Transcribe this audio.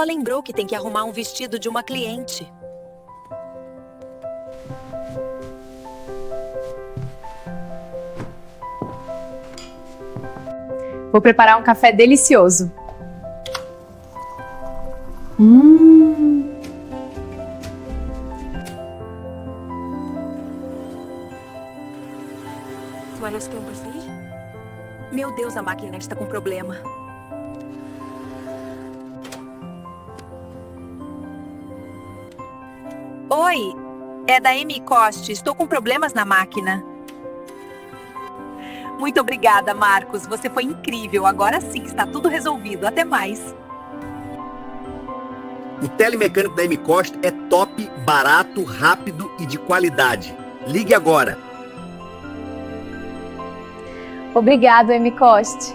Ela lembrou que tem que arrumar um vestido de uma cliente. Vou preparar um café delicioso. Meu Deus, a máquina está com problema. Oi, é da MCost. Estou com problemas na máquina. Muito obrigada, Marcos. Você foi incrível. Agora sim, está tudo resolvido. Até mais. O telemecânico da MCost é top, barato, rápido e de qualidade. Ligue agora. Obrigado, MCost.